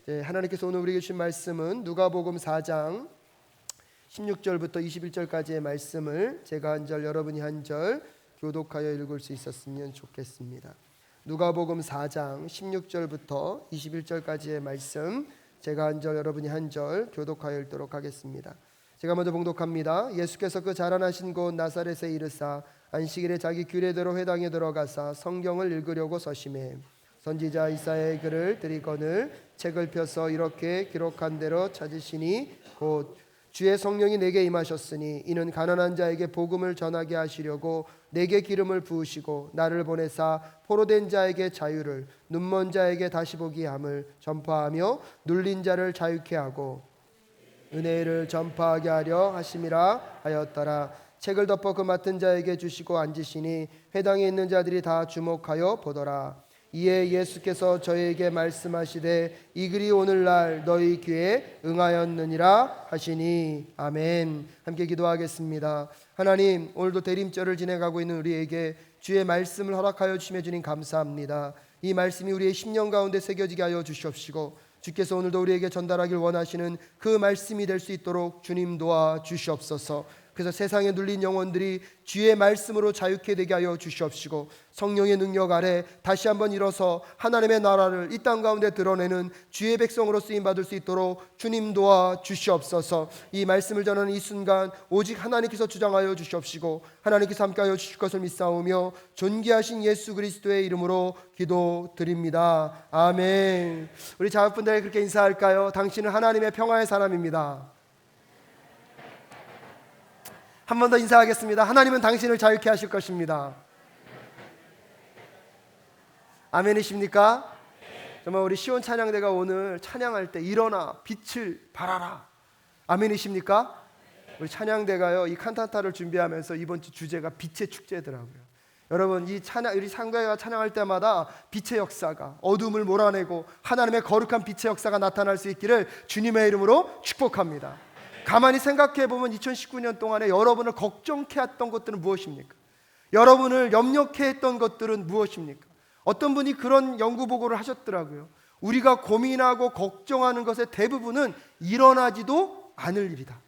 하나님께서 오늘 우리에게 주신 말씀은 누가복음 4장 16절부터 21절까지의 말씀을 제가 한 절 여러분이 한 절 교독하여 읽을 수 있었으면 좋겠습니다. 누가복음 4장 16절부터 21절까지의 말씀 제가 한 절 여러분이 한 절 교독하여 읽도록 하겠습니다. 제가 먼저 봉독합니다. 예수께서 그 자라나신 곳 나사렛에 이르사 안식일에 자기 규례대로 회당에 들어가사 성경을 읽으려고 서심해 선지자 이사야의 글을 들이거늘 책을 펴서 이렇게 기록한 대로 찾으시니 곧 주의 성령이 내게 임하셨으니 이는 가난한 자에게 복음을 전하게 하시려고 내게 기름을 부으시고 나를 보내사 포로된 자에게 자유를 눈먼 자에게 다시 보기 함을 전파하며 눌린 자를 자유케 하고 은혜를 전파하게 하려 하심이라 하였더라. 책을 덮어 그 맡은 자에게 주시고 앉으시니 회당에 있는 자들이 다 주목하여 보더라. 이에 예수께서 저희에게 말씀하시되 이 글이 오늘날 너희 귀에 응하였느니라 하시니 아멘. 함께 기도하겠습니다. 하나님, 오늘도 대림절을 지내가고 있는 우리에게 주의 말씀을 허락하여 주시며 주님 감사합니다. 이 말씀이 우리의 심령 가운데 새겨지게 하여 주시옵시고 주께서 오늘도 우리에게 전달하길 원하시는 그 말씀이 될 수 있도록 주님 도와 주시옵소서. 그래서 세상에 눌린 영혼들이 주의 말씀으로 자유케 되게 하여 주시옵시고 성령의 능력 아래 다시 한번 일어서 하나님의 나라를 이 땅 가운데 드러내는 주의 백성으로 쓰임받을 수 있도록 주님 도와 주시옵소서. 이 말씀을 전하는 이 순간 오직 하나님께서 주장하여 주시옵시고 하나님께서 함께하여 주실 것을 믿사오며 존귀하신 예수 그리스도의 이름으로 기도드립니다. 아멘. 우리 자녀분들에게 그렇게 인사할까요? 당신은 하나님의 평화의 사람입니다. 한 번 더 인사하겠습니다. 하나님은 당신을 자유케 하실 것입니다. 아멘이십니까? 정말 우리 시온 찬양대가 오늘 찬양할 때 일어나 빛을 발하라. 아멘이십니까? 우리 찬양대가요 이 칸타타를 준비하면서 이번 주 주제가 빛의 축제더라고요. 여러분, 이 찬양, 우리 상가가 찬양할 때마다 빛의 역사가 어둠을 몰아내고 하나님의 거룩한 빛의 역사가 나타날 수 있기를 주님의 이름으로 축복합니다. 가만히 생각해 보면 2019년 동안에 여러분을 걱정케 했던 것들은 무엇입니까? 여러분을 염려케 했던 것들은 무엇입니까? 어떤 분이 그런 연구 보고를 하셨더라고요. 우리가 고민하고 걱정하는 것의 대부분은 일어나지도 않을 일이다.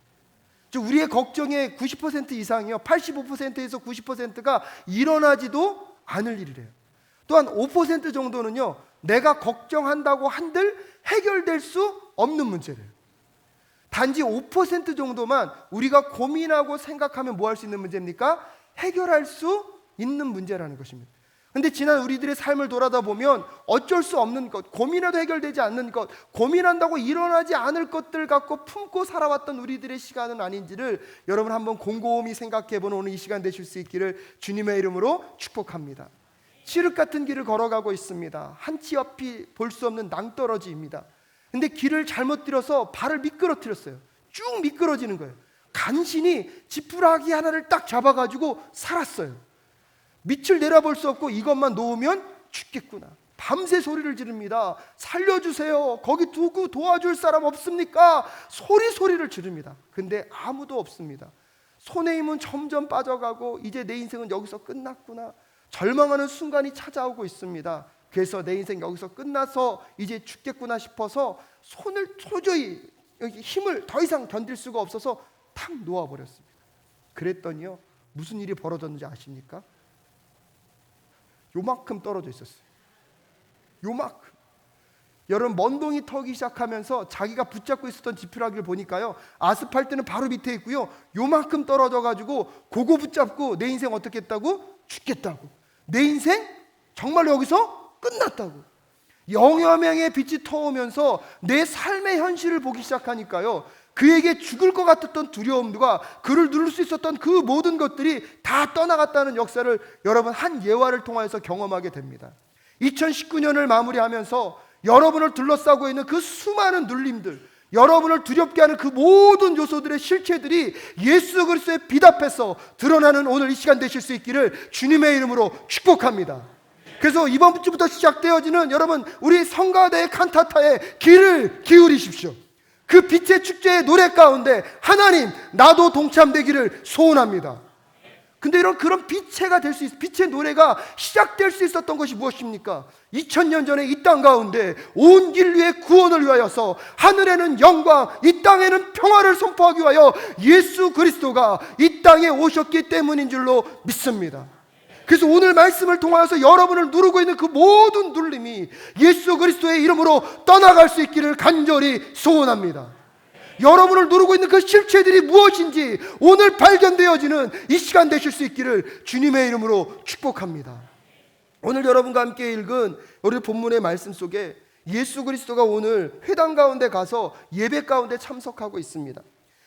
즉 우리의 걱정의 90% 이상이요 85%에서 90%가 일어나지도 않을 일이래요. 또한 5% 정도는요 내가 걱정한다고 한들 해결될 수 없는 문제래요. 단지 5% 정도만 우리가 고민하고 생각하면 뭐 할 수 있는 문제입니까? 해결할 수 있는 문제라는 것입니다. 그런데 지난 우리들의 삶을 돌아다 보면 어쩔 수 없는 것, 고민해도 해결되지 않는 것, 고민한다고 일어나지 않을 것들 갖고 품고 살아왔던 우리들의 시간은 아닌지를 여러분 한번 곰곰이 생각해보는 오늘 이 시간 되실 수 있기를 주님의 이름으로 축복합니다. 칠흑 같은 길을 걸어가고 있습니다. 한치 앞이 볼 수 없는 낭떠러지입니다. 근데 길을 잘못 들어서 발을 미끄러뜨렸어요. 쭉 미끄러지는 거예요. 간신히 지푸라기 하나를 딱 잡아가지고 살았어요. 밑을 내려볼 수 없고 이것만 놓으면 죽겠구나. 밤새 소리를 지릅니다. 살려주세요. 거기 두고 도와줄 사람 없습니까? 소리를 지릅니다. 근데 아무도 없습니다. 손에 힘은 점점 빠져가고 이제 내 인생은 여기서 끝났구나. 절망하는 순간이 찾아오고 있습니다. 그래서 내 인생 여기서 끝나서 이제 죽겠구나 싶어서 손을 도저히 힘을 더 이상 견딜 수가 없어서 탁 놓아버렸습니다. 그랬더니요 무슨 일이 벌어졌는지 아십니까? 요만큼 떨어져 있었어요. 요만큼. 여러분, 먼동이 터기 시작하면서 자기가 붙잡고 있었던 지푸라기를 보니까요 아스팔트는 바로 밑에 있고요 요만큼 떨어져가지고 그거 붙잡고 내 인생 어떻게 했다고? 죽겠다고. 내 인생 정말로 여기서 끝났다고. 영여 명의 빛이 터오면서 내 삶의 현실을 보기 시작하니까요 그에게 죽을 것 같았던 두려움과 그를 누를 수 있었던 그 모든 것들이 다 떠나갔다는 역사를 여러분 한 예화를 통해서 경험하게 됩니다. 2019년을 마무리하면서 여러분을 둘러싸고 있는 그 수많은 눌림들, 여러분을 두렵게 하는 그 모든 요소들의 실체들이 예수 그리스도의 빛 앞에서 드러나는 오늘 이 시간 되실 수 있기를 주님의 이름으로 축복합니다. 그래서 이번 주부터 시작되어지는 여러분 우리 성가대의 칸타타에 귀를 기울이십시오. 그 빛의 축제의 노래 가운데 하나님 나도 동참되기를 소원합니다. 근데 그런 빛의 될 수 빛의 노래가 시작될 수 있었던 것이 무엇입니까? 2000년 전에 이 땅 가운데 온 인류의 구원을 위하여서 하늘에는 영광, 이 땅에는 평화를 선포하기 위하여 예수 그리스도가 이 땅에 오셨기 때문인 줄로 믿습니다. 그래서 오늘 말씀을 통하여서 여러분을 누르고 있는 그 모든 눌림이 예수 그리스도의 이름으로 떠나갈 수 있기를 간절히 소원합니다. 여러분을 누르고 있는 그 실체들이 무엇인지 오늘 발견되어지는 이 시간 되실 수 있기를 주님의 이름으로 축복합니다. 오늘 여러분과 함께 읽은 우리 본문의 말씀 속에 예수 그리스도가 오늘 회당 가운데 가서 예배 가운데 참석하고 있습니다.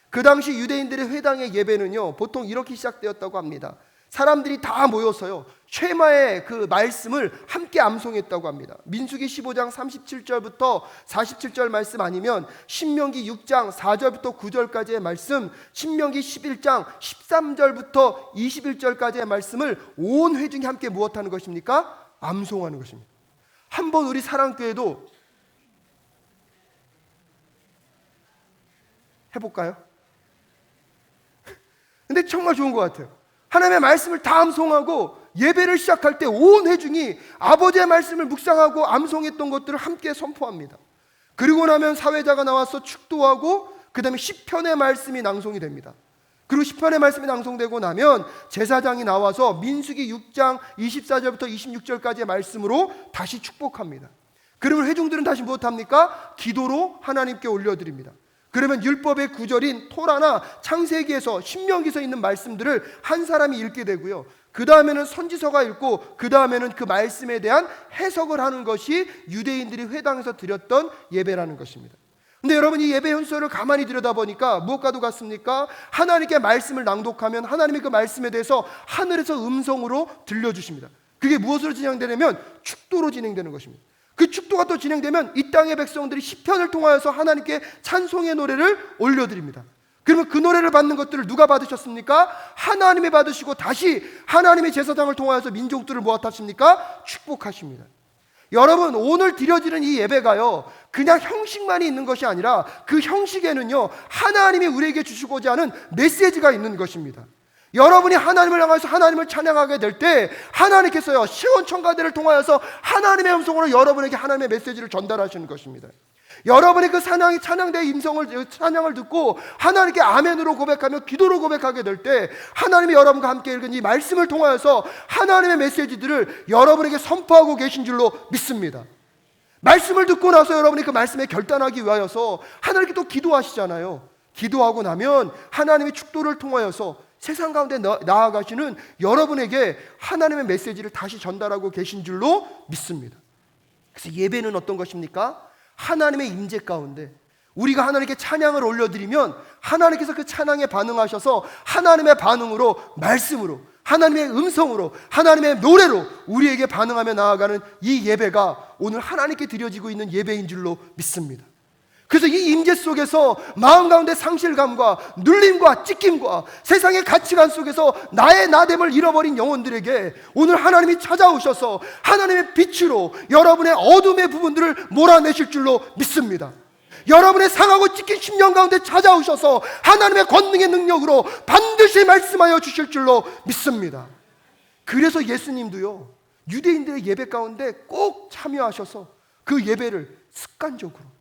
그 당시 유대인들의 회당의 예배는요, 보통 이렇게 시작되었다고 합니다. 사람들이 다 모여서요, 쉐마의 그 말씀을 함께 암송했다고 합니다. 민수기 15장 37절부터 47절 말씀, 아니면 신명기 6장 4절부터 9절까지의 말씀, 신명기 11장 13절부터 21절까지의 말씀을 온 회중이 함께 무엇하는 것입니까? 암송하는 것입니다. 한번 우리 사랑교회도 해볼까요? 근데 정말 좋은 것 같아요. 하나님의 말씀을 다 암송하고 예배를 시작할 때 온 회중이 아버지의 말씀을 묵상하고 암송했던 것들을 함께 선포합니다. 그리고 나면 사회자가 나와서 축도하고 그 다음에 시편의 말씀이 낭송이 됩니다. 그리고 시편의 말씀이 낭송되고 나면 제사장이 나와서 민수기 6장 24절부터 26절까지의 말씀으로 다시 축복합니다. 그러면 회중들은 다시 무엇합니까? 기도로 하나님께 올려드립니다. 그러면 율법의 구절인 토라나 창세기에서 신명기에서 있는 말씀들을 한 사람이 읽게 되고요, 그 다음에는 선지서가 읽고 그 다음에는 그 말씀에 대한 해석을 하는 것이 유대인들이 회당에서 드렸던 예배라는 것입니다. 근데 여러분, 이 예배 현수를 가만히 들여다보니까 무엇과도 같습니까? 하나님께 말씀을 낭독하면 하나님의 그 말씀에 대해서 하늘에서 음성으로 들려주십니다. 그게 무엇으로 진행되냐면 축도로 진행되는 것입니다. 그 축도가 또 진행되면 이 땅의 백성들이 시편을 통하여서 하나님께 찬송의 노래를 올려드립니다. 그러면 그 노래를 받는 것들을 누가 받으셨습니까? 하나님이 받으시고 다시 하나님의 제사장을 통하여서 민족들을 무엇하십니까? 축복하십니다. 여러분, 오늘 드려지는 이 예배가요, 그냥 형식만이 있는 것이 아니라 그 형식에는요, 하나님이 우리에게 주시고자 하는 메시지가 있는 것입니다. 여러분이 하나님을 향해서 하나님을 찬양하게 될 때 하나님께서요, 시온 청가대를 통하여서 하나님의 음성으로 여러분에게 하나님의 메시지를 전달하시는 것입니다. 여러분이 그 찬양대의 찬양을 듣고 하나님께 아멘으로 고백하며 기도로 고백하게 될 때 하나님이 여러분과 함께 읽은 이 말씀을 통하여서 하나님의 메시지들을 여러분에게 선포하고 계신 줄로 믿습니다. 말씀을 듣고 나서 여러분이 그 말씀에 결단하기 위하여서 하나님께 또 기도하시잖아요. 기도하고 나면 하나님의 축도를 통하여서 세상 가운데 나아가시는 여러분에게 하나님의 메시지를 다시 전달하고 계신 줄로 믿습니다. 그래서 예배는 어떤 것입니까? 하나님의 임재 가운데 우리가 하나님께 찬양을 올려드리면 하나님께서 그 찬양에 반응하셔서 하나님의 반응으로, 말씀으로, 하나님의 음성으로, 하나님의 노래로 우리에게 반응하며 나아가는 이 예배가 오늘 하나님께 드려지고 있는 예배인 줄로 믿습니다. 그래서 이 임재 속에서 마음 가운데 상실감과 눌림과 찢김과 세상의 가치관 속에서 나의 나됨을 잃어버린 영혼들에게 오늘 하나님이 찾아오셔서 하나님의 빛으로 여러분의 어둠의 부분들을 몰아내실 줄로 믿습니다. 여러분의 상하고 찢긴 심령 가운데 찾아오셔서 하나님의 권능의 능력으로 반드시 말씀하여 주실 줄로 믿습니다. 그래서 예수님도요, 유대인들의 예배 가운데 꼭 참여하셔서 그 예배를 습관적으로,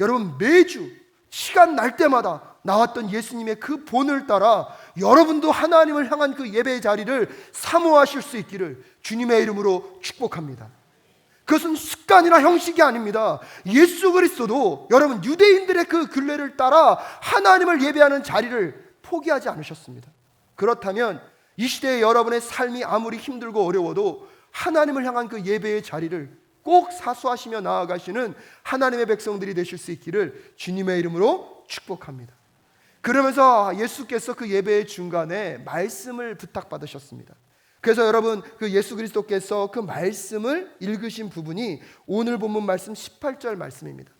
여러분 매주 시간 날 때마다 나왔던 예수님의 그 본을 따라 여러분도 하나님을 향한 그 예배의 자리를 사모하실 수 있기를 주님의 이름으로 축복합니다. 그것은 습관이나 형식이 아닙니다. 예수 그리스도도 여러분 유대인들의 그 규례를 따라 하나님을 예배하는 자리를 포기하지 않으셨습니다. 그렇다면 이 시대에 여러분의 삶이 아무리 힘들고 어려워도 하나님을 향한 그 예배의 자리를 꼭 사수하시며 나아가시는 하나님의 백성들이 되실 수 있기를 주님의 이름으로 축복합니다. 그러면서 예수께서 그 예배의 중간에 말씀을 부탁받으셨습니다. 그래서 여러분, 그 예수 그리스도께서 그 말씀을 읽으신 부분이 오늘 본문 말씀 18절 말씀입니다.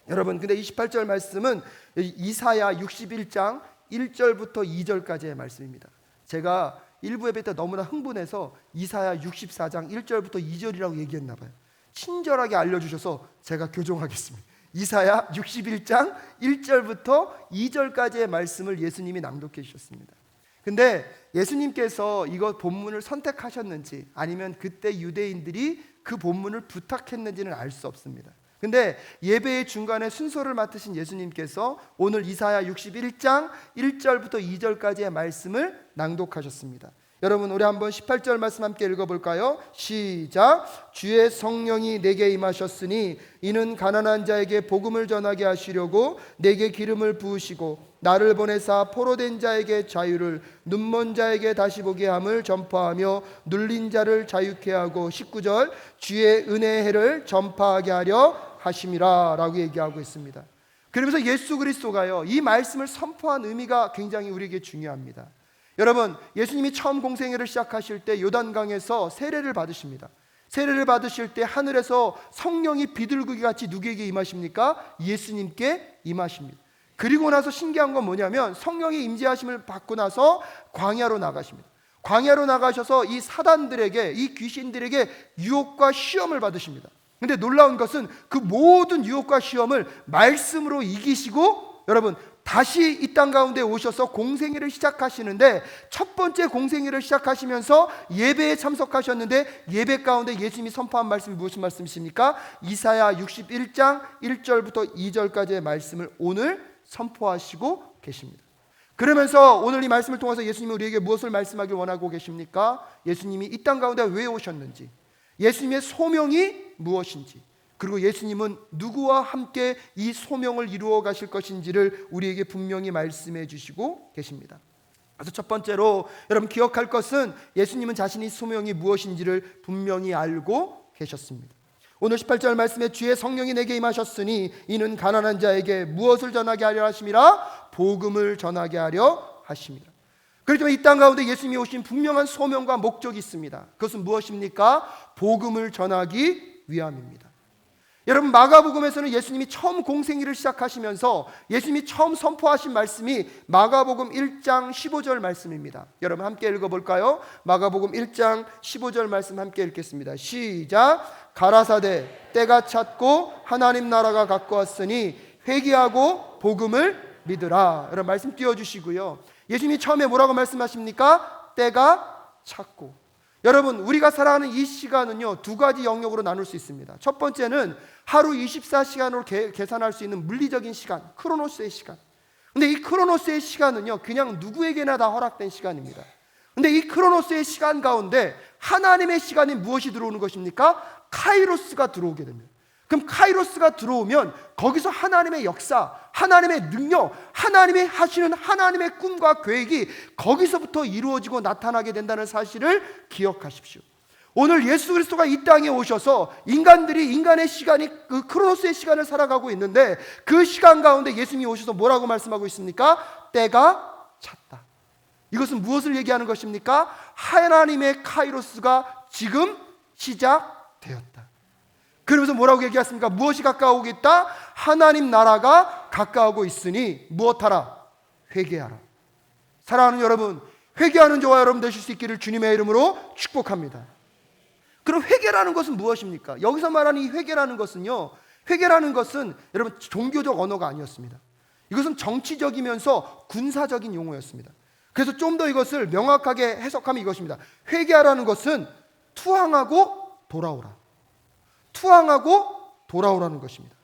여러분, 근데 이 18절 말씀은 이사야 61장 1절부터 2절까지의 말씀입니다. 제가 일부 예배 때 너무나 흥분해서 이사야 64장 1절부터 2절이라고 얘기했나 봐요. 친절하게 알려주셔서 제가 교정하겠습니다. 이사야 61장 1절부터 2절까지의 말씀을 예수님이 낭독해 주셨습니다. 근데 예수님께서 이거 본문을 선택하셨는지 아니면 그때 유대인들이 그 본문을 부탁했는지는 알 수 없습니다. 근데 예배의 중간에 순서를 맡으신 예수님께서 오늘 이사야 61장 1절부터 2절까지의 말씀을 낭독하셨습니다. 여러분, 우리 한번 18절 말씀 함께 읽어볼까요? 시작. 주의 성령이 내게 임하셨으니 이는 가난한 자에게 복음을 전하게 하시려고 내게 기름을 부으시고 나를 보내사 포로된 자에게 자유를, 눈먼 자에게 다시 보게 함을 전파하며 눌린 자를 자유케 하고, 19절, 주의 은혜의 해를 전파하게 하려 하심이라 라고 얘기하고 있습니다. 그러면서 예수 그리스도가요, 이 말씀을 선포한 의미가 굉장히 우리에게 중요합니다. 여러분, 예수님이 처음 공생애를 시작하실 때 요단강에서 세례를 받으십니다. 세례를 받으실 때 하늘에서 성령이 비둘기같이 같이 누구에게 임하십니까? 예수님께 임하십니다. 그리고 나서 신기한 건 뭐냐면 성령의 임재하심을 받고 나서 광야로 나가십니다. 광야로 나가셔서 이 사단들에게, 이 귀신들에게 유혹과 시험을 받으십니다. 근데 놀라운 것은 그 모든 유혹과 시험을 말씀으로 이기시고 여러분 다시 이 땅 가운데 오셔서 공생애를 시작하시는데, 첫 번째 공생애를 시작하시면서 예배에 참석하셨는데 예배 가운데 예수님이 선포한 말씀이 무슨 말씀이십니까? 이사야 61장 1절부터 2절까지의 말씀을 오늘 선포하시고 계십니다. 그러면서 오늘 이 말씀을 통해서 예수님이 우리에게 무엇을 말씀하길 원하고 계십니까? 예수님이 이 땅 가운데 왜 오셨는지, 예수님의 소명이 무엇인지, 그리고 예수님은 누구와 함께 이 소명을 이루어 가실 것인지를 우리에게 분명히 말씀해 주시고 계십니다. 그래서 첫 번째로 여러분 기억할 것은 예수님은 자신의 소명이 무엇인지를 분명히 알고 계셨습니다. 오늘 18절 말씀에 주의 성령이 내게 임하셨으니 이는 가난한 자에게 무엇을 전하게 하려 하심이라? 복음을 전하게 하려 하심이라. 그렇지만 이 땅 가운데 예수님이 오신 분명한 소명과 목적이 있습니다. 그것은 무엇입니까? 복음을 전하기 위함입니다. 여러분, 마가복음에서는 예수님이 처음 공생애를 시작하시면서 예수님이 처음 선포하신 말씀이 마가복음 1장 15절 말씀입니다. 여러분 함께 읽어볼까요? 마가복음 1장 15절 말씀 함께 읽겠습니다. 시작. 가라사대 때가 찼고 하나님 나라가 가까웠으니 회개하고 복음을 믿으라. 여러분 말씀 띄워주시고요. 예수님이 처음에 뭐라고 말씀하십니까? 때가 찼고. 여러분, 우리가 살아가는 이 시간은요 두 가지 영역으로 나눌 수 있습니다. 첫 번째는 하루 24시간으로 계산할 수 있는 물리적인 시간, 크로노스의 시간. 근데 이 크로노스의 시간은요 그냥 누구에게나 다 허락된 시간입니다. 근데 이 크로노스의 시간 가운데 하나님의 시간이 무엇이 들어오는 것입니까? 카이로스가 들어오게 됩니다. 그럼 카이로스가 들어오면 거기서 하나님의 역사, 하나님의 능력, 하나님이 하시는 하나님의 꿈과 계획이 거기서부터 이루어지고 나타나게 된다는 사실을 기억하십시오. 오늘 예수 그리스도가 이 땅에 오셔서 인간들이 인간의 시간이 그 크로노스의 시간을 살아가고 있는데, 그 시간 가운데 예수님이 오셔서 뭐라고 말씀하고 있습니까? 때가 찼다. 이것은 무엇을 얘기하는 것입니까? 하나님의 카이로스가 지금 시작되었다. 그러면서 뭐라고 얘기했습니까? 무엇이 가까우고 있다? 하나님 나라가 가까우고 있으니 무엇하라? 회개하라. 사랑하는 여러분, 회개하는 저와 여러분 되실 수 있기를 주님의 이름으로 축복합니다. 그럼 회개라는 것은 무엇입니까? 여기서 말하는 이 회개라는 것은요, 회개라는 것은 여러분 종교적 언어가 아니었습니다. 이것은 정치적이면서 군사적인 용어였습니다. 그래서 좀 더 이것을 명확하게 해석하면 이것입니다. 회개하라는 것은 투항하고 돌아오라. 투항하고 돌아오라는 것입니다.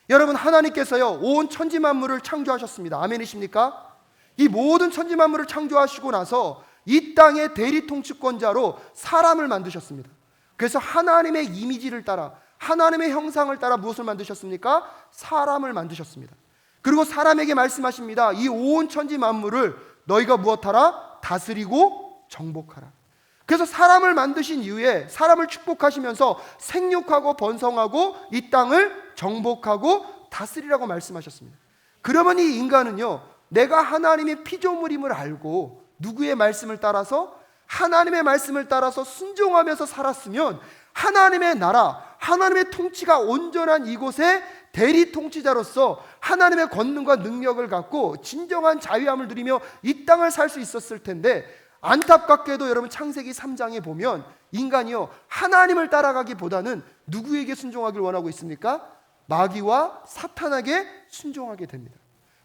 여러분, 하나님께서요 온 천지 만물을 창조하셨습니다. 아멘이십니까? 이 모든 천지 만물을 창조하시고 나서 이 땅의 대리 통치권자로 사람을 만드셨습니다. 그래서 하나님의 이미지를 따라, 하나님의 형상을 따라 무엇을 만드셨습니까? 사람을 만드셨습니다. 그리고 사람에게 말씀하십니다. 이 온 천지 만물을 너희가 무엇하라? 다스리고 정복하라. 그래서 사람을 만드신 이후에 사람을 축복하시면서 생육하고 번성하고 이 땅을 정복하고 다스리라고 말씀하셨습니다. 그러면 이 인간은요, 내가 하나님의 피조물임을 알고 누구의 말씀을 따라서, 하나님의 말씀을 따라서 순종하면서 살았으면 하나님의 나라, 하나님의 통치가 온전한 이곳에 대리 통치자로서 하나님의 권능과 능력을 갖고 진정한 자유함을 누리며 이 땅을 살 수 있었을 텐데, 안타깝게도 여러분 창세기 3장에 보면 인간이요 하나님을 따라가기보다는 누구에게 순종하길 원하고 있습니까? 마귀와 사탄에게 순종하게 됩니다.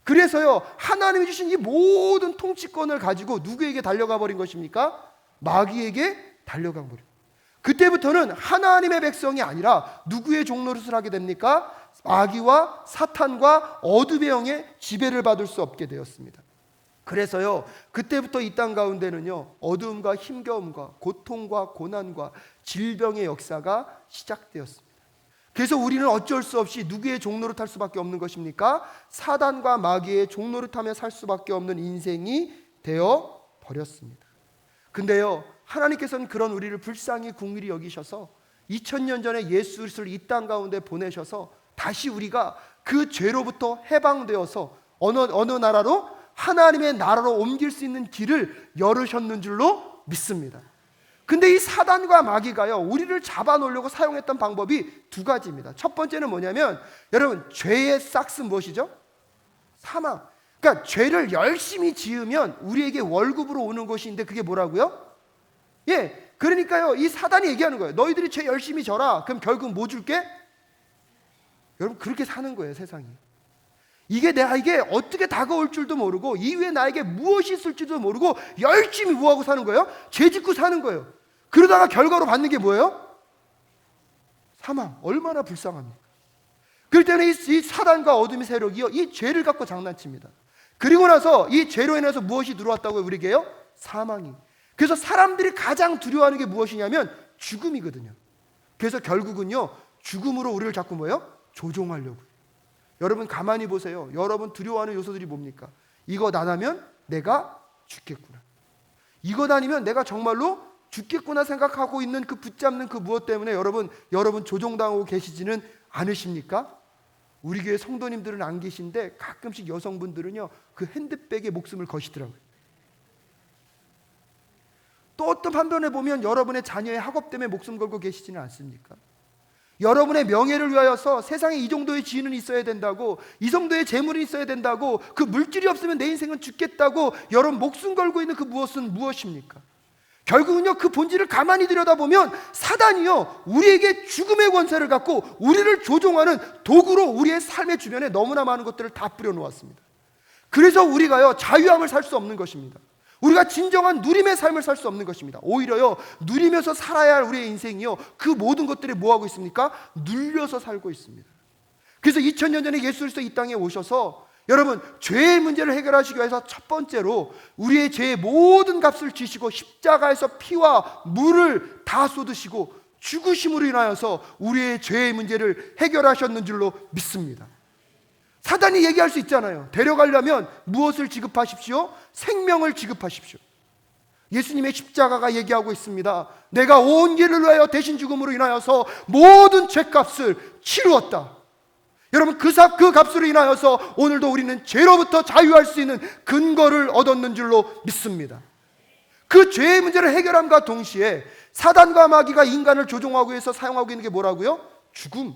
그래서요, 하나님이 주신 이 모든 통치권을 가지고 누구에게 달려가 버린 것입니까? 마귀에게 달려가 버린. 그때부터는 하나님의 백성이 아니라 누구의 종노릇을 하게 됩니까? 마귀와 사탄과 어둠의 영의 지배를 받을 수 없게 되었습니다. 그래서요, 그때부터 이 땅 가운데는요, 어두움과 힘겨움과 고통과 고난과 질병의 역사가 시작되었습니다. 그래서 우리는 어쩔 수 없이 누구의 종노릇 할 수밖에 없는 것입니까? 사단과 마귀의 종노릇하며 살 수밖에 없는 인생이 되어 버렸습니다. 근데요, 하나님께서는 그런 우리를 불쌍히 긍휼히 여기셔서 2000년 전에 예수 그리스도를 이 땅 가운데 보내셔서 다시 우리가 그 죄로부터 해방되어서 어느 나라로? 하나님의 나라로 옮길 수 있는 길을 열으셨는 줄로 믿습니다. 근데 이 사단과 마귀가요, 우리를 잡아놓으려고 사용했던 방법이 두 가지입니다. 첫 번째는 뭐냐면, 여러분, 죄의 싹스 무엇이죠? 사망. 그러니까 죄를 열심히 지으면 우리에게 월급으로 오는 것인데 그게 뭐라고요? 예, 그러니까요, 이 사단이 얘기하는 거예요. 너희들이 죄 열심히 져라. 그럼 결국 뭐 줄게? 여러분, 그렇게 사는 거예요, 세상이. 이게 어떻게 다가올 줄도 모르고 이후에 나에게 무엇이 있을지도 모르고 열심히 뭐하고 사는 거예요? 죄 짓고 사는 거예요. 그러다가 결과로 받는 게 뭐예요? 사망. 얼마나 불쌍합니까? 그럴 때는 이 사단과 어둠의 세력이요, 이 죄를 갖고 장난칩니다. 그리고 나서 이 죄로 인해서 무엇이 들어왔다고요, 우리에게요? 사망이. 그래서 사람들이 가장 두려워하는 게 무엇이냐면 죽음이거든요. 그래서 결국은요, 죽음으로 우리를 자꾸 뭐예요? 조종하려고. 여러분 가만히 보세요. 여러분 두려워하는 요소들이 뭡니까? 이것 안 하면 내가 죽겠구나. 이것 아니면 내가 정말로 죽겠구나 생각하고 있는 그 붙잡는 그 무엇 때문에 여러분 조종당하고 계시지는 않으십니까? 우리 교회 성도님들은 안 계신데 가끔씩 여성분들은요, 그 핸드백에 목숨을 거시더라고요. 또 어떤 반면에 보면 여러분의 자녀의 학업 때문에 목숨 걸고 계시지는 않습니까? 여러분의 명예를 위하여서 세상에 이 정도의 지위는 있어야 된다고, 이 정도의 재물이 있어야 된다고, 그 물질이 없으면 내 인생은 죽겠다고 여러분 목숨 걸고 있는 그 무엇은 무엇입니까? 결국은요, 그 본질을 가만히 들여다보면 사단이요, 우리에게 죽음의 권세를 갖고 우리를 조종하는 도구로 우리의 삶의 주변에 너무나 많은 것들을 다 뿌려놓았습니다. 그래서 우리가요, 자유함을 살 수 없는 것입니다. 우리가 진정한 누림의 삶을 살 수 없는 것입니다. 오히려요, 누리면서 살아야 할 우리의 인생이요, 그 모든 것들이 뭐하고 있습니까? 눌려서 살고 있습니다. 그래서 2000년 전에 예수 그리스도 이 땅에 오셔서 여러분, 죄의 문제를 해결하시기 위해서 첫 번째로 우리의 죄의 모든 값을 지시고 십자가에서 피와 물을 다 쏟으시고 죽으심으로 인하여서 우리의 죄의 문제를 해결하셨는 줄로 믿습니다. 사단이 얘기할 수 있잖아요. 데려가려면 무엇을 지급하십시오? 생명을 지급하십시오. 예수님의 십자가가 얘기하고 있습니다. 내가 온 길을 위하여 대신 죽음으로 인하여서 모든 죄값을 치루었다. 여러분, 그 값으로 인하여서 오늘도 우리는 죄로부터 자유할 수 있는 근거를 얻었는 줄로 믿습니다. 그 죄의 문제를 해결함과 동시에 사단과 마귀가 인간을 조종하기 위해서 사용하고 있는 게 뭐라고요? 죽음.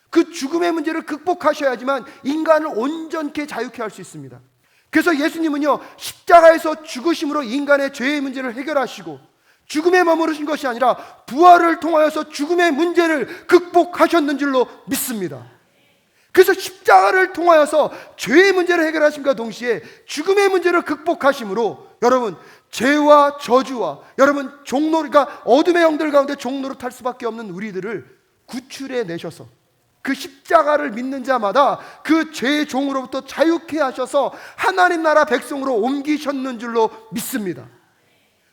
그 죽음의 문제를 극복하셔야지만 인간을 온전케 자유케 할 수 있습니다. 그래서 예수님은요, 십자가에서 죽으심으로 인간의 죄의 문제를 해결하시고 죽음에 머무르신 것이 아니라 부활을 통하여서 죽음의 문제를 극복하셨는 줄로 믿습니다. 그래서 십자가를 통하여서 죄의 문제를 해결하심과 동시에 죽음의 문제를 극복하심으로 여러분, 죄와 저주와 여러분 그러니까 어둠의 영들 가운데 종노릇 할 수밖에 없는 우리들을 구출해 내셔서 그 십자가를 믿는 자마다 그 죄의 종으로부터 자유케 하셔서 하나님 나라 백성으로 옮기셨는 줄로 믿습니다.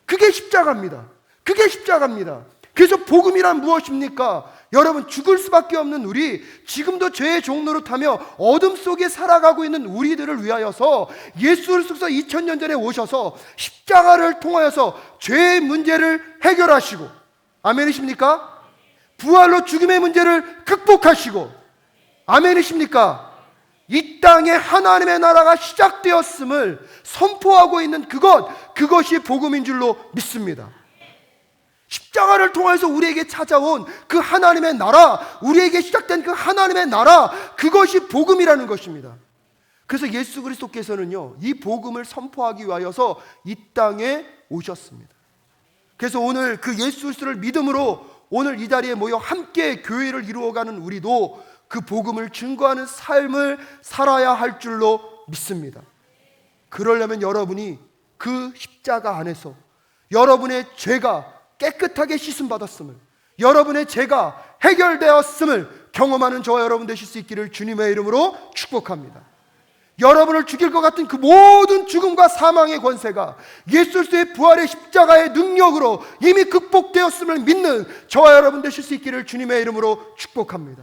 그게 십자가입니다. 그게 십자가입니다. 그래서 복음이란 무엇입니까? 여러분, 죽을 수밖에 없는 우리, 지금도 죄의 종노릇하며 어둠 속에 살아가고 있는 우리들을 위하여서 예수 그리스도께서 2000년 전에 오셔서 십자가를 통하여서 죄의 문제를 해결하시고, 아멘이십니까? 부활로 죽음의 문제를 극복하시고, 아멘이십니까? 이 땅에 하나님의 나라가 시작되었음을 선포하고 있는 그것이 복음인 줄로 믿습니다. 십자가를 통해서 우리에게 찾아온 그 하나님의 나라, 우리에게 시작된 그 하나님의 나라, 그것이 복음이라는 것입니다. 그래서 예수 그리스도께서는요, 이 복음을 선포하기 위하여서 이 땅에 오셨습니다. 그래서 오늘 그 예수 그리스도를 믿음으로 오늘 이 자리에 모여 함께 교회를 이루어가는 우리도 그 복음을 증거하는 삶을 살아야 할 줄로 믿습니다. 그러려면 여러분이 그 십자가 안에서 여러분의 죄가 깨끗하게 씻음받았음을, 여러분의 죄가 해결되었음을 경험하는 저와 여러분 되실 수 있기를 주님의 이름으로 축복합니다. 여러분을 죽일 것 같은 그 모든 죽음과 사망의 권세가 예수 그리스도의 부활의 십자가의 능력으로 이미 극복되었음을 믿는 저와 여러분 되실 수 있기를 주님의 이름으로 축복합니다.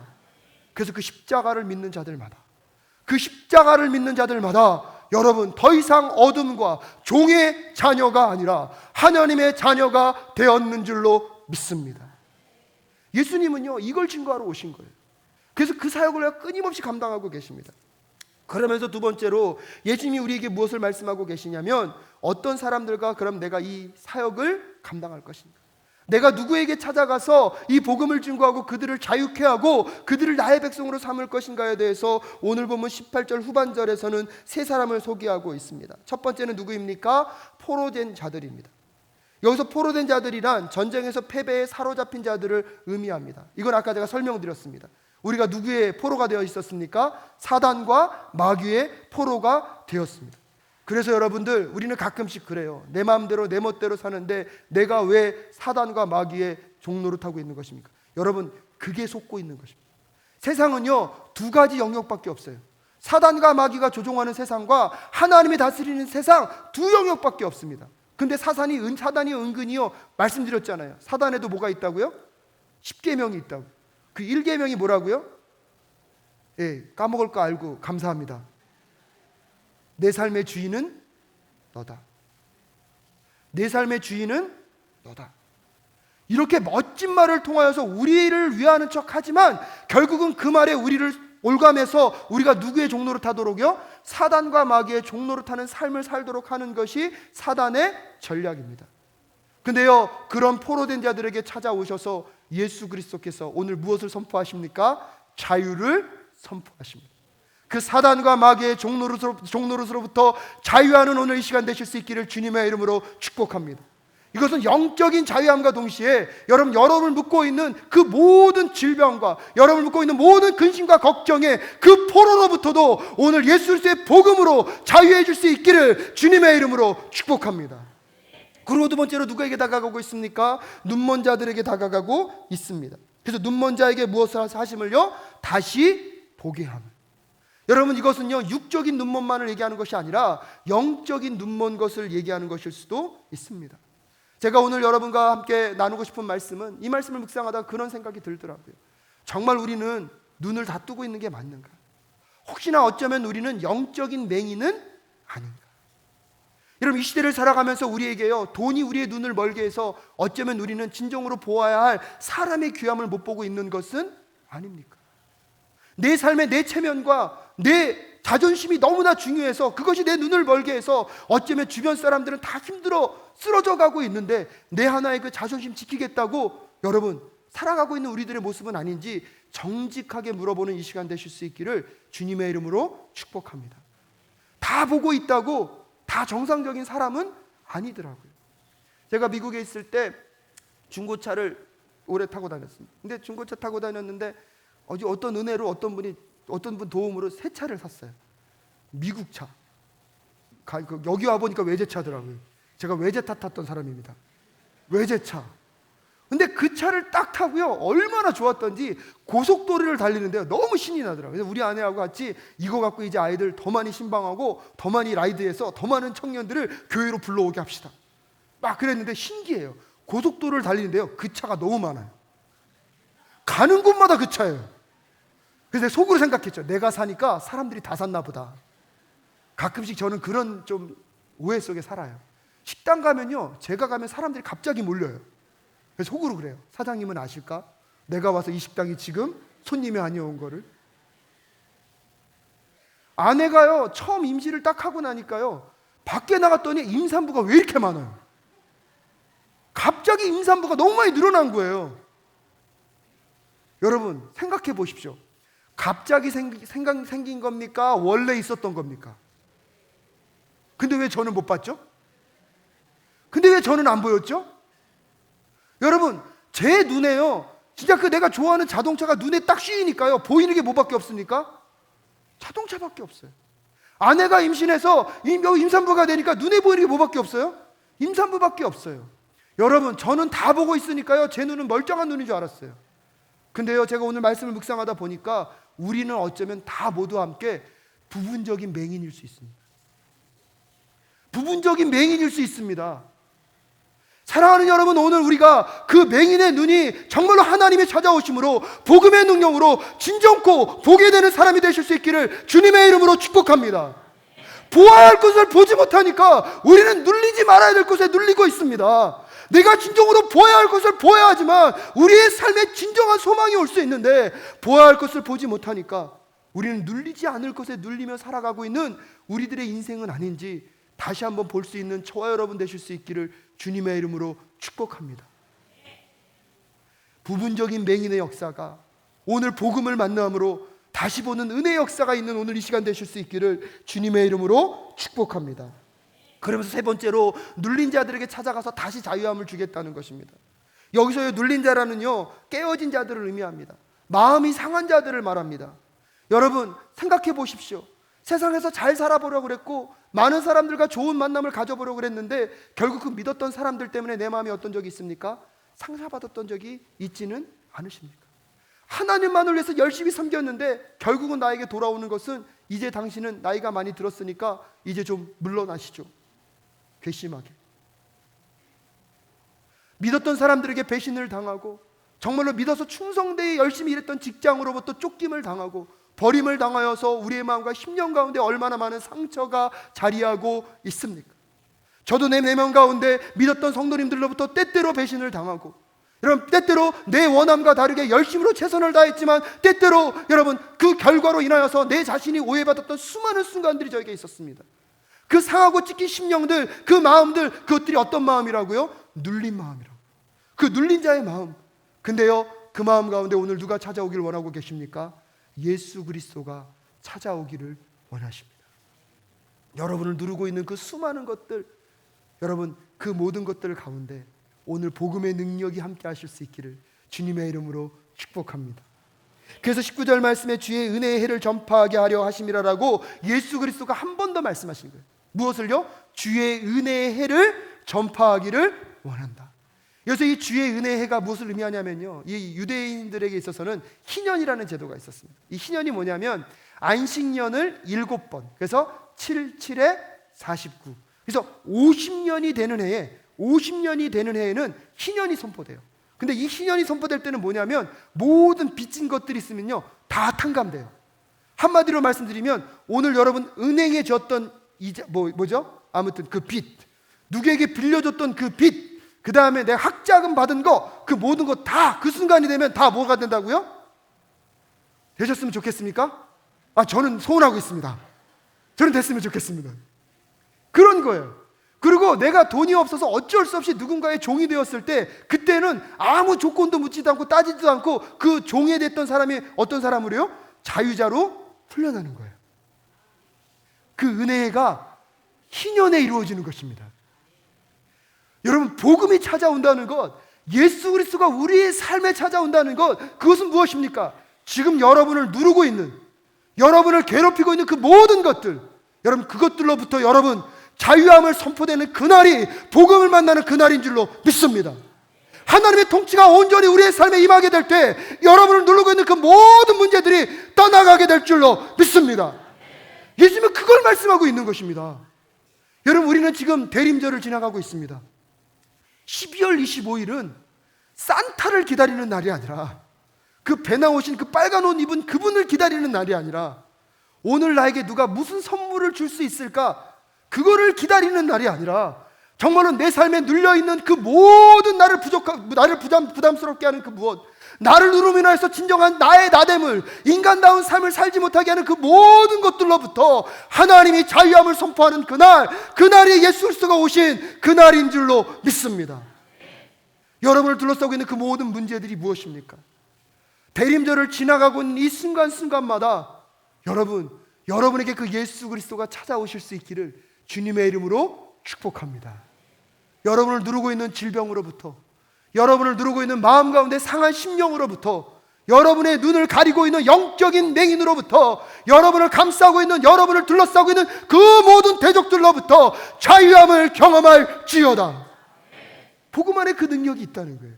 그래서 그 십자가를 믿는 자들마다, 그 십자가를 믿는 자들마다 여러분 더 이상 어둠과 종의 자녀가 아니라 하나님의 자녀가 되었는 줄로 믿습니다. 예수님은요 이걸 증거하러 오신 거예요. 그래서 그 사역을 끊임없이 감당하고 계십니다. 그러면서 두 번째로 예수님이 우리에게 무엇을 말씀하고 계시냐면, 어떤 사람들과 그럼 내가 이 사역을 감당할 것인가, 내가 누구에게 찾아가서 이 복음을 증거하고 그들을 자유케 하고 그들을 나의 백성으로 삼을 것인가에 대해서 오늘 보면 18절 후반절에서는 세 사람을 소개하고 있습니다. 첫 번째는 누구입니까? 포로된 자들입니다. 여기서 포로된 자들이란 전쟁에서 패배에 사로잡힌 자들을 의미합니다. 이건 아까 제가 설명드렸습니다. 우리가 누구의 포로가 되어 있었습니까? 사단과 마귀의 포로가 되었습니다. 그래서 여러분들, 우리는 가끔씩 그래요. 내 마음대로 내 멋대로 사는데 내가 왜 사단과 마귀의 종노릇하고 있는 것입니까? 여러분, 그게 속고 있는 것입니다. 세상은요 두 가지 영역밖에 없어요. 사단과 마귀가 조종하는 세상과 하나님이 다스리는 세상, 두 영역밖에 없습니다. 근데 사단이 은근히요, 말씀드렸잖아요. 사단에도 뭐가 있다고요? 10계명이 있다고. 그 1계명이 뭐라고요? 까먹을 거 알고 감사합니다. 내 삶의 주인은 너다. 내 삶의 주인은 너다. 이렇게 멋진 말을 통하여서 우리를 위하는 척 하지만 결국은 그 말에 우리를 올감해서 우리가 누구의 종로를 타도록요? 사단과 마귀의 종로를 타는 삶을 살도록 하는 것이 사단의 전략입니다. 근데요, 그런 포로된 자들에게 찾아오셔서 예수 그리스도께서 오늘 무엇을 선포하십니까? 자유를 선포하십니다. 그 사단과 마귀의 종노릇으로부터 자유하는 오늘 이 시간 되실 수 있기를 주님의 이름으로 축복합니다. 이것은 영적인 자유함과 동시에 여러분을 묶고 있는 그 모든 질병과 여러분을 묶고 있는 모든 근심과 걱정의 그 포로로부터도 오늘 예수 그리스도의 복음으로 자유해 줄 수 있기를 주님의 이름으로 축복합니다. 그리고 두 번째로 누구에게 다가가고 있습니까? 눈먼 자들에게 다가가고 있습니다. 그래서 눈먼 자에게 무엇을 하심을요? 다시 보게 함. 여러분, 이것은요 육적인 눈먼만을 얘기하는 것이 아니라 영적인 눈먼 것을 얘기하는 것일 수도 있습니다. 제가 오늘 여러분과 함께 나누고 싶은 말씀은, 이 말씀을 묵상하다가 그런 생각이 들더라고요. 정말 우리는 눈을 다 뜨고 있는 게 맞는가? 혹시나 어쩌면 우리는 영적인 맹인은 아닌가? 여러분, 이 시대를 살아가면서 우리에게요 돈이 우리의 눈을 멀게 해서 어쩌면 우리는 진정으로 보아야 할 사람의 귀함을 못 보고 있는 것은 아닙니까? 내 삶의 내 체면과 내 자존심이 너무나 중요해서 그것이 내 눈을 멀게 해서 어쩌면 주변 사람들은 다 힘들어 쓰러져 가고 있는데 내 하나의 그 자존심 지키겠다고 여러분 살아가고 있는 우리들의 모습은 아닌지 정직하게 물어보는 이 시간 되실 수 있기를 주님의 이름으로 축복합니다. 다 보고 있다고 다 정상적인 사람은 아니더라고요. 제가 미국에 있을 때 중고차를 오래 타고 다녔습니다. 근데 중고차 타고 다녔는데 어떤 은혜로 어떤 분 도움으로 새 차를 샀어요. 미국 차. 여기 와보니까 외제차더라고요. 제가 외제차 탔던 사람입니다. 외제차. 근데 그 차를 딱 타고요 얼마나 좋았던지 고속도로를 달리는데요 너무 신이 나더라고요. 그래서 우리 아내하고 같이 이거 갖고 이제 아이들 더 많이 신방하고 더 많이 라이드해서 더 많은 청년들을 교회로 불러오게 합시다. 막 그랬는데 신기해요. 고속도로를 달리는데요 그 차가 너무 많아요. 가는 곳마다 그 차예요. 그래서 속으로 생각했죠. 내가 사니까 사람들이 다 샀나 보다. 가끔씩 저는 그런 좀 오해 속에 살아요. 식당 가면요 제가 가면 사람들이 갑자기 몰려요. 그래서 속으로 그래요. 사장님은 아실까? 내가 와서 이 식당이 지금 손님이 아니온 거를. 아내가요 처음 임시를 딱 하고 나니까요 밖에 나갔더니 임산부가 왜 이렇게 많아요? 갑자기 임산부가 너무 많이 늘어난 거예요. 여러분 생각해 보십시오. 갑자기 생긴 겁니까? 원래 있었던 겁니까? 근데 왜 저는 못 봤죠? 근데 왜 저는 안 보였죠? 여러분 제 눈에요 진짜 그 내가 좋아하는 자동차가 눈에 딱 씌이니까요 보이는 게 뭐밖에 없습니까? 자동차밖에 없어요. 아내가 임신해서 임산부가 되니까 눈에 보이는 게 뭐밖에 없어요? 임산부밖에 없어요. 여러분, 저는 다 보고 있으니까요, 제 눈은 멀쩡한 눈인 줄 알았어요. 근데요, 제가 오늘 말씀을 묵상하다 보니까 우리는 어쩌면 다 모두 함께 부분적인 맹인일 수 있습니다. 부분적인 맹인일 수 있습니다. 사랑하는 여러분, 오늘 우리가 그 맹인의 눈이 정말로 하나님의 찾아오심으로 복음의 능력으로 진정코 보게 되는 사람이 되실 수 있기를 주님의 이름으로 축복합니다. 보아야 할 것을 보지 못하니까 우리는 눌리지 말아야 될 것에 눌리고 있습니다. 내가 진정으로 보아야 할 것을 보아야 하지만 우리의 삶에 진정한 소망이 올 수 있는데 보아야 할 것을 보지 못하니까 우리는 눌리지 않을 것에 눌리며 살아가고 있는 우리들의 인생은 아닌지 다시 한번 볼 수 있는 저와 여러분 되실 수 있기를 주님의 이름으로 축복합니다. 부분적인 맹인의 역사가 오늘 복음을 만남으로 다시 보는 은혜의 역사가 있는 오늘 이 시간 되실 수 있기를 주님의 이름으로 축복합니다. 그러면서 세 번째로 눌린 자들에게 찾아가서 다시 자유함을 주겠다는 것입니다. 여기서의 눌린 자라는요, 깨어진 자들을 의미합니다. 마음이 상한 자들을 말합니다. 여러분, 생각해 보십시오. 세상에서 잘 살아보려고 그랬고 많은 사람들과 좋은 만남을 가져보려고 그랬는데 결국 그 믿었던 사람들 때문에 내 마음이 어떤 적이 있습니까? 상처받았던 적이 있지는 않으십니까? 하나님만을 위해서 열심히 섬겼는데 결국은 나에게 돌아오는 것은 이제 당신은 나이가 많이 들었으니까 이제 좀 물러나시죠. 괘씸하게 믿었던 사람들에게 배신을 당하고 정말로 믿어서 충성되이 열심히 일했던 직장으로부터 쫓김을 당하고 버림을 당하여서 우리의 마음과 심령 가운데 얼마나 많은 상처가 자리하고 있습니까? 저도 내 내면 가운데 믿었던 성도님들로부터 때때로 배신을 당하고, 여러분, 때때로 내 원함과 다르게 열심으로 최선을 다했지만 때때로 여러분 그 결과로 인하여서 내 자신이 오해받았던 수많은 순간들이 저에게 있었습니다. 그 상하고 찢긴 심령들, 그 마음들, 그것들이 어떤 마음이라고요? 눌린 마음이라고. 그 눌린 자의 마음. 근데요, 그 마음 가운데 오늘 누가 찾아오기를 원하고 계십니까? 예수 그리스도가 찾아오기를 원하십니다. 여러분을 누르고 있는 그 수많은 것들, 여러분 그 모든 것들 가운데 오늘 복음의 능력이 함께 하실 수 있기를 주님의 이름으로 축복합니다. 그래서 19절 말씀에 주의 은혜의 해를 전파하게 하려 하심이라라고 예수 그리스도가 한 번 더 말씀하신 거예요. 무엇을요? 주의 은혜의 해를 전파하기를 원한다. 그래서 이 주의 은혜의 해가 무엇을 의미하냐면요, 이 유대인들에게 있어서는 희년이라는 제도가 있었습니다. 이 희년이 뭐냐면 안식년을 7번, 그래서 7, 7에 49, 그래서 50년이 되는 해에는 희년이 선포돼요. 근데 이 희년이 선포될 때는 뭐냐면 모든 빚진 것들이 있으면요 다 탕감돼요. 한마디로 말씀드리면 오늘 여러분 은행에 줬던 이자, 뭐죠? 아무튼 그 빚, 누구에게 빌려줬던 그 빚, 그 다음에 내가 학자금 받은 거, 그 모든 거 다 그 순간이 되면 다 뭐가 된다고요? 되셨으면 좋겠습니까? 저는 소원하고 있습니다. 저는 됐으면 좋겠습니다. 그런 거예요. 그리고 내가 돈이 없어서 어쩔 수 없이 누군가의 종이 되었을 때 그때는 아무 조건도 묻지도 않고 따지지도 않고 그 종이 됐던 사람이 어떤 사람으로요? 자유자로 풀려나는 거예요. 그 은혜가 희년에 이루어지는 것입니다. 여러분, 복음이 찾아온다는 것, 예수 그리스도가 우리의 삶에 찾아온다는 것, 그것은 무엇입니까? 지금 여러분을 누르고 있는, 여러분을 괴롭히고 있는 그 모든 것들, 여러분 그것들로부터 여러분 자유함을 선포되는 그날이 복음을 만나는 그날인 줄로 믿습니다. 하나님의 통치가 온전히 우리의 삶에 임하게 될 때 여러분을 누르고 있는 그 모든 문제들이 떠나가게 될 줄로 믿습니다. 예수님은 그걸 말씀하고 있는 것입니다. 여러분, 우리는 지금 대림절을 지나가고 있습니다. 12월 25일은 산타를 기다리는 날이 아니라 그 배 나오신 그 빨간 옷 입은 그분을 기다리는 날이 아니라 오늘 나에게 누가 무슨 선물을 줄 수 있을까, 그거를 기다리는 날이 아니라 정말로 내 삶에 눌려있는 그 모든 나를 부담스럽게 하는 그 무엇, 나를 누름으로 해서 진정한 나의 나됨을, 인간다운 삶을 살지 못하게 하는 그 모든 것들로부터 하나님이 자유함을 선포하는 그날이 예수 그리스도가 오신 그날인 줄로 믿습니다. 여러분을 둘러싸고 있는 그 모든 문제들이 무엇입니까? 대림절을 지나가고 있는 이 순간순간마다 여러분에게 그 예수 그리스도가 찾아오실 수 있기를 주님의 이름으로 축복합니다. 여러분을 누르고 있는 질병으로부터, 여러분을 누르고 있는 마음 가운데 상한 심령으로부터 여러분의 눈을 가리고 있는 영적인 맹인으로부터, 여러분을 감싸고 있는, 여러분을 둘러싸고 있는 그 모든 대적들로부터 자유함을 경험할지어다. 복음 안에 그 능력이 있다는 거예요.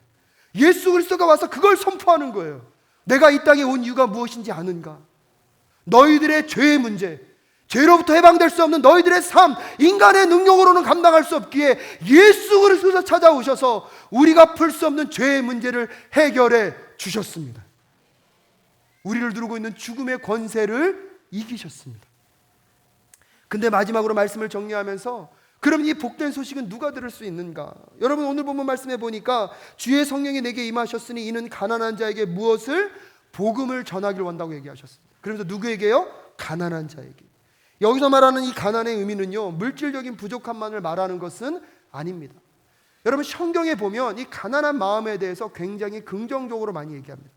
예수 그리스도가 와서 그걸 선포하는 거예요. 내가 이 땅에 온 이유가 무엇인지 아는가? 너희들의 죄의 문제, 죄로부터 해방될 수 없는 너희들의 삶, 인간의 능력으로는 감당할 수 없기에 예수 그리스도가 찾아오셔서 우리가 풀 수 없는 죄의 문제를 해결해 주셨습니다. 우리를 두르고 있는 죽음의 권세를 이기셨습니다. 근데 마지막으로 말씀을 정리하면서, 그럼 이 복된 소식은 누가 들을 수 있는가? 여러분, 오늘 본문 말씀해 보니까 주의 성령이 내게 임하셨으니 이는 가난한 자에게 무엇을? 복음을 전하기를 원한다고 얘기하셨습니다. 그러면서 누구에게요? 가난한 자에게. 여기서 말하는 이 가난의 의미는요, 물질적인 부족함만을 말하는 것은 아닙니다. 여러분, 성경에 보면 이 가난한 마음에 대해서 굉장히 긍정적으로 많이 얘기합니다.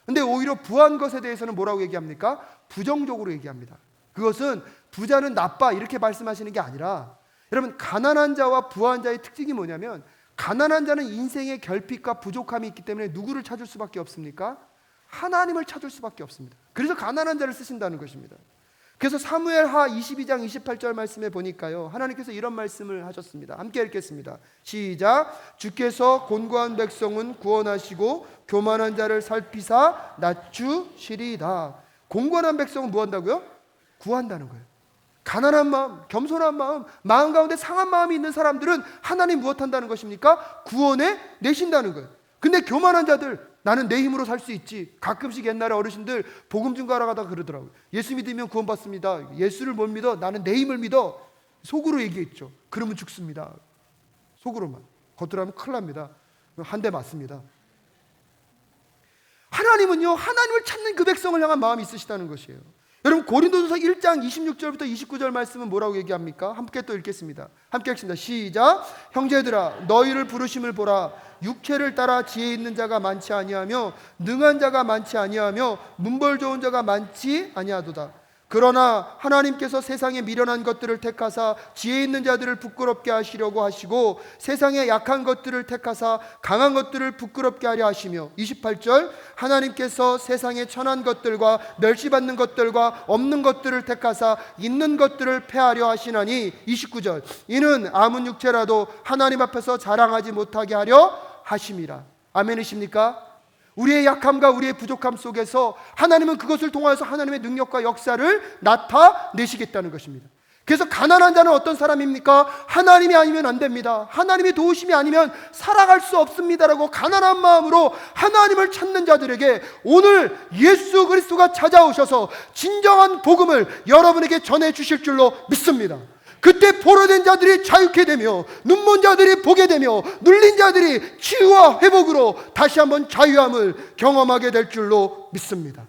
근데 오히려 부한 것에 대해서는 뭐라고 얘기합니까? 부정적으로 얘기합니다. 그것은 부자는 나빠 이렇게 말씀하시는 게 아니라, 여러분, 가난한 자와 부한 자의 특징이 뭐냐면, 가난한 자는 인생의 결핍과 부족함이 있기 때문에 누구를 찾을 수밖에 없습니까? 하나님을 찾을 수밖에 없습니다. 그래서 가난한 자를 쓰신다는 것입니다. 그래서 사무엘하 22장 28절 말씀에 보니까요, 하나님께서 이런 말씀을 하셨습니다. 함께 읽겠습니다. 시작. 주께서 곤고한 백성은 구원하시고 교만한 자를 살피사 낮추시리다. 곤고한 백성은 뭐 한다고요? 구한다는 거예요. 가난한 마음, 겸손한 마음, 마음 가운데 상한 마음이 있는 사람들은 하나님 무엇한다는 것입니까? 구원해 내신다는 거예요. 근데 교만한 자들, 나는 내 힘으로 살 수 있지. 가끔씩 옛날에 어르신들 복음 증거하러 가다가 그러더라고요. 예수 믿으면 구원받습니다. 예수를 못 믿어. 나는 내 힘을 믿어. 속으로 얘기했죠. 그러면 죽습니다. 속으로만. 겉으로 하면 큰일 납니다. 한 대 맞습니다. 하나님은요, 하나님을 찾는 그 백성을 향한 마음이 있으시다는 것이에요. 여러분, 고린도전서 1장 26절부터 29절 말씀은 뭐라고 얘기합니까? 함께 또 읽겠습니다. 함께 읽습니다. 시작. 형제들아, 너희를 부르심을 보라. 육체를 따라 지혜 있는 자가 많지 아니하며 능한 자가 많지 아니하며 문벌 좋은 자가 많지 아니하도다. 그러나 하나님께서 세상에 미련한 것들을 택하사 지혜 있는 자들을 부끄럽게 하시려고 하시고 세상에 약한 것들을 택하사 강한 것들을 부끄럽게 하려 하시며, 28절, 하나님께서 세상에 천한 것들과 멸시받는 것들과 없는 것들을 택하사 있는 것들을 패하려 하시나니, 29절, 이는 아무 육체라도 하나님 앞에서 자랑하지 못하게 하려 하심이라. 아멘이십니까? 우리의 약함과 우리의 부족함 속에서 하나님은 그것을 통하여서 하나님의 능력과 역사를 나타내시겠다는 것입니다. 그래서 가난한 자는 어떤 사람입니까? 하나님이 아니면 안 됩니다. 하나님의 도우심이 아니면 살아갈 수 없습니다라고 가난한 마음으로 하나님을 찾는 자들에게 오늘 예수 그리스도가 찾아오셔서 진정한 복음을 여러분에게 전해주실 줄로 믿습니다. 그때 포로된 자들이 자유케 되며 눈먼 자들이 보게 되며 눌린 자들이 치유와 회복으로 다시 한번 자유함을 경험하게 될 줄로 믿습니다.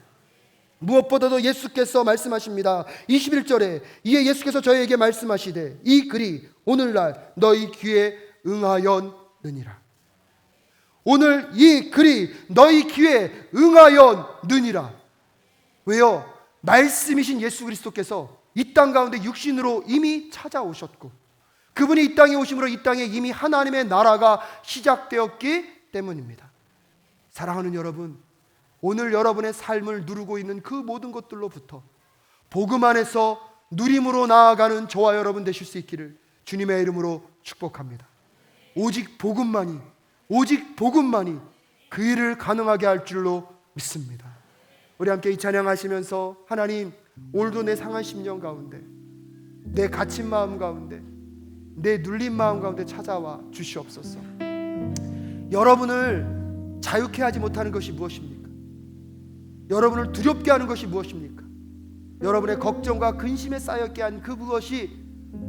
무엇보다도 예수께서 말씀하십니다. 21절에 이에 예수께서 저희에게 말씀하시되 이 글이 오늘날 너희 귀에 응하였느니라. 오늘 이 글이 너희 귀에 응하였느니라. 왜요? 말씀이신 예수 그리스도께서 이 땅 가운데 육신으로 이미 찾아오셨고, 그분이 이 땅에 오심으로 이 땅에 이미 하나님의 나라가 시작되었기 때문입니다. 사랑하는 여러분, 오늘 여러분의 삶을 누르고 있는 그 모든 것들로부터 복음 안에서 누림으로 나아가는 저와 여러분 되실 수 있기를 주님의 이름으로 축복합니다. 오직 복음만이 그 일을 가능하게 할 줄로 믿습니다. 우리 함께 이 찬양하시면서, 하나님, 오늘도 내 상한 심령 가운데, 내 갇힌 마음 가운데, 내 눌린 마음 가운데 찾아와 주시옵소서. 여러분을 자유케 하지 못하는 것이 무엇입니까? 여러분을 두렵게 하는 것이 무엇입니까? 여러분의 걱정과 근심에 쌓였게 한 그것이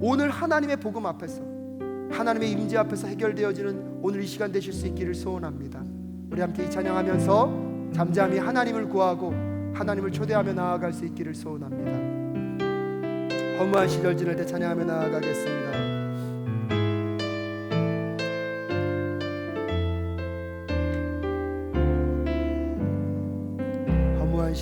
오늘 하나님의 복음 앞에서, 하나님의 임재 앞에서 해결되어지는 오늘 이 시간 되실 수 있기를 소원합니다. 우리 함께 이 찬양하면서 잠잠히 하나님을 구하고 하나님을 초대하며 나아갈 수 있기를 소원합니다. 허무한 시절 지날 때 찬양하며 나아가겠습니다. 허무한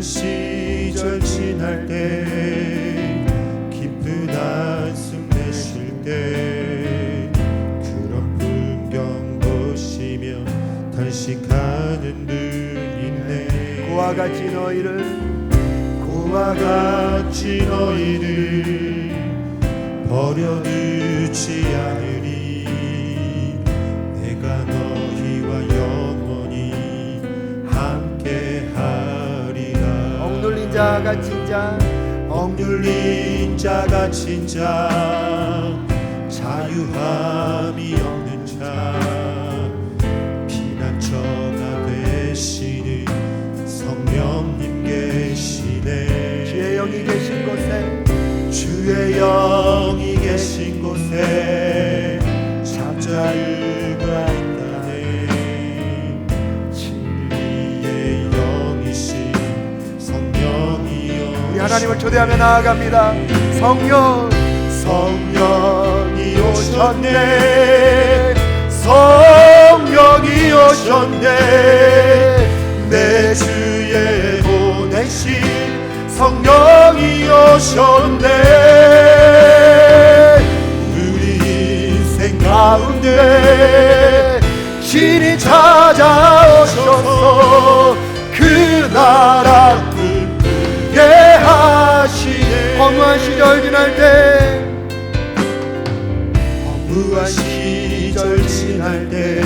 시절 지날 때 깊은 한숨 내쉴 때 그런 풍경 보시 하는 분 있네. 고와 같이 너희를 고와 같이 너희를 버려두지 않으리. 내가 너희와 영원히 함께하리라. 억눌린 자가 진짜 억눌린 자가 진짜 자유함이 없는 자 피난처가 되시는 성령님 계시네. 주의 영이 계신 곳에 주의 영이 계신 곳에 자유가 있다네. 진리의 영이신 성령이여 우리 하나님을 초대하며 나아갑니다. 성령이 오셨네. 성령이 오셨네. 내 주에 보내신 성령이 오셨네. 우리 인생 가운데 신이 찾아오셔서 그 나라 꿈꾸게 하시네. 허무한 시절 지날 때 허무한 시절 지날 때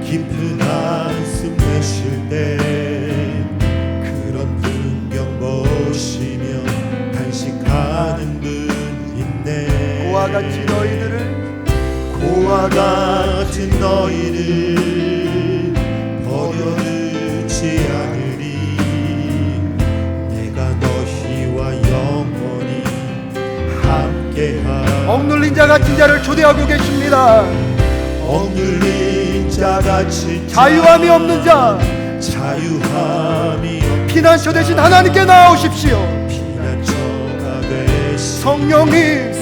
깊은 한숨 내쉴 때 그런 풍경 보시며 간식하는 분 있네. 고와 같이 너희들을 고와 같은 너희를 버려두지 않으리. 내가 너희와 영원히 함께하리. 억눌린 자가 진자를 초대하고 계십니다. 억눌린 자가 진짜 자유함이 없는 자 자유함이 없는 피난처 대신 하나님께 나오십시오. 피난처가 되신 성령님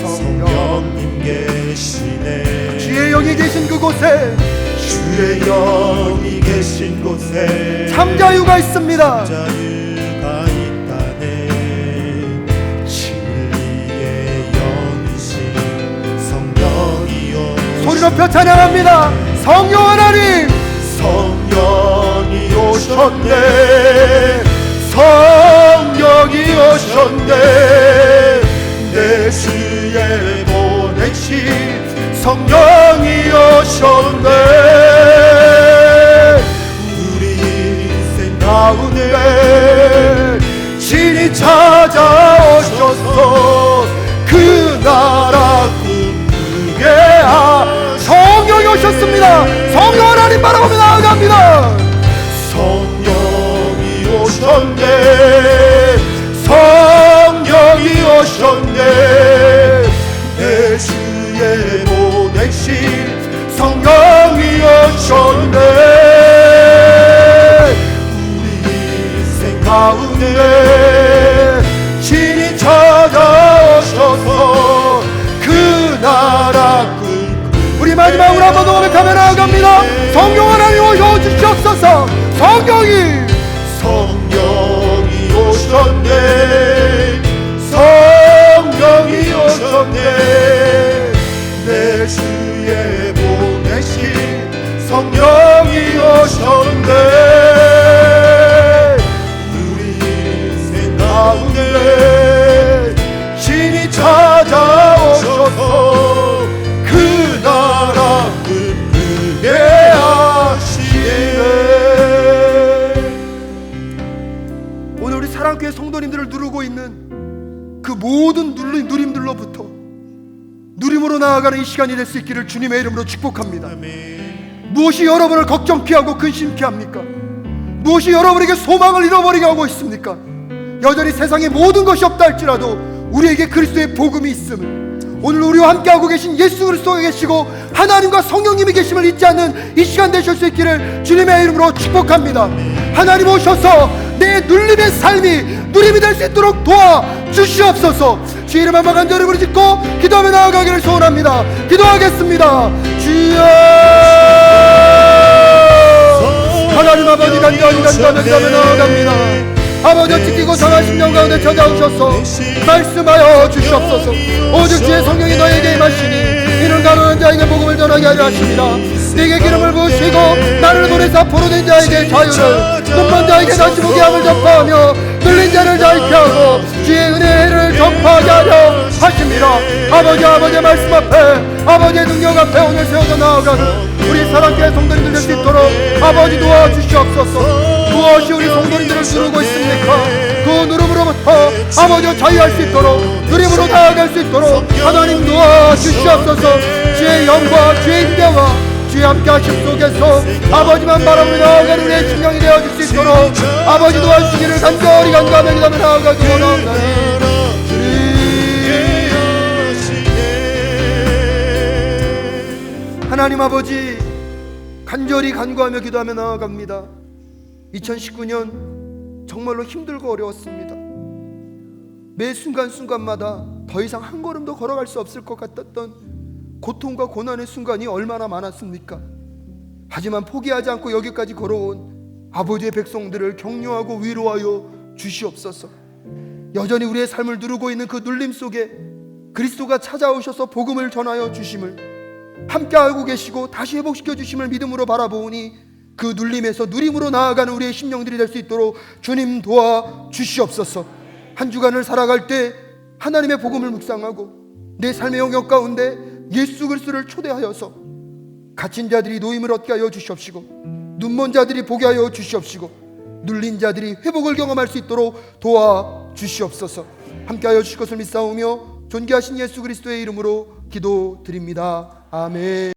계시네. 주의 영이 계신 그곳에 주의 영이 계신 곳에 참 자유가 있습니다. 자유가 있다네. 진리의 영이신 성령이여 소리 높여 찬양합니다. 성령 하나님 성령이 오셨네. 성령이 오셨네. 내 주에 보내신 성령이 오셨네. 우리 인생 가운데 신이 찾아오셔서 그 나라 꿈꾸게 성령이 오셨습니다. 성령 하나님 바라보며 나아갑니다. 성령이 오셨네. 성령이 오셨네. 내 주에 보내신 성령이 오셨네. 우리 인생 가운데 신이 찾아오셔서 그 나라 우리 마지막으로 한번 더 고백하며 나아갑니다. 성령 하나님 오셔주시옵소서. 성령이 오셨네. 성령이 오셨네. 내 주에 보내신 성령이 오셨네. 우리 인생 가운데 신이 찾아오셔서 그 나라 꿈꾸게 하시네. 오늘 우리 사랑교회 성도님들을 누르고 있는 그 모든 누림들로부터 누림으로 나아가는 이 시간이 될 수 있기를 주님의 이름으로 축복합니다. 무엇이 여러분을 걱정케 하고 근심케 합니까? 무엇이 여러분에게 소망을 잃어버리게 하고 있습니까? 여전히 세상에 모든 것이 없다 할지라도 우리에게 그리스도의 복음이 있음을, 오늘 우리와 함께하고 계신 예수 그리스도가 계시고 하나님과 성령님이 계심을 잊지 않는 이 시간 되실 수 있기를 주님의 이름으로 축복합니다. 하나님 오셔서 내 눌림의 삶이 누림이 될 수 있도록 도와주시옵소서. 주의 이름 한번 간절히 부르짖고 기도하며 나아가기를 소원합니다. 기도하겠습니다. 주여, 하나님 아버지 간절히 간절히 나아갑니다. 아버지 지키고 상한 심령 가운데 찾아오셔서 말씀하여 주시옵소서. 오직 주의 성령이 너에게 임하시니 이는 가난한 자에게 복음을 전하게 하려 하십니다. 네게 기름을 부으시고 나를 보내사 포로된 자에게 자유를, 눈먼 자에게 다시 보게 함을 전파하며 들린 자를 자유케 하고 주의 은혜를 전파하게 하려 하십니다. 아버지의 말씀 앞에, 아버지의 능력 앞에 오늘 세워져 나아가는 우리 사랑교회 성도님들 될 수 있도록 아버지 도와주시옵소서. 무엇이 우리 성도님들을 누르고 있습니까? 그 누름으로부터 아버지와 자유할 수 있도록, 누림으로 나아갈 수 있도록 하나님 도와주시옵소서. 주의 영과 주의 인자와 주의 함께 하심 속에서 아버지만 바라보며 나아가는 우리의 심령이 되어줄 수 있도록 아버지 도와주시기를 간절히 간구하며 기도하며 나아가기 원하옵나니 하나님 아버지, 간절히 간구하며 기도하며 나아갑니다. 2019년 정말로 힘들고 어려웠습니다. 매 순간순간마다 더 이상 한 걸음도 걸어갈 수 없을 것 같았던 고통과 고난의 순간이 얼마나 많았습니까? 하지만 포기하지 않고 여기까지 걸어온 아버지의 백성들을 격려하고 위로하여 주시옵소서. 여전히 우리의 삶을 누르고 있는 그 눌림 속에 그리스도가 찾아오셔서 복음을 전하여 주심을 함께 알고 계시고 다시 회복시켜 주심을 믿음으로 바라보니 그 눌림에서 누림으로 나아가는 우리의 심령들이 될 수 있도록 주님 도와 주시옵소서. 한 주간을 살아갈 때 하나님의 복음을 묵상하고 내 삶의 영역 가운데 예수 그리스도를 초대하여서 갇힌 자들이 노임을 얻게 하여 주시옵시고 눈먼 자들이 보게 하여 주시옵시고 눌린 자들이 회복을 경험할 수 있도록 도와 주시옵소서. 함께 하여 주실 것을 믿사오며 존귀하신 예수 그리스도의 이름으로 기도드립니다. 아멘.